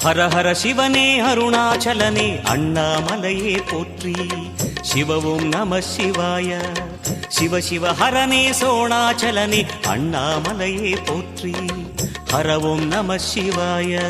ஹர ஹர சிவனே அருணாச்சலனே அண்ணாமலையே போற்றி. சிவ ஓம் நம சிவாய. சிவ சிவ ஹரனே சோணாச்சலனே அண்ணாமலையே போற்றி. ஹர ஓம் நம சிவாய.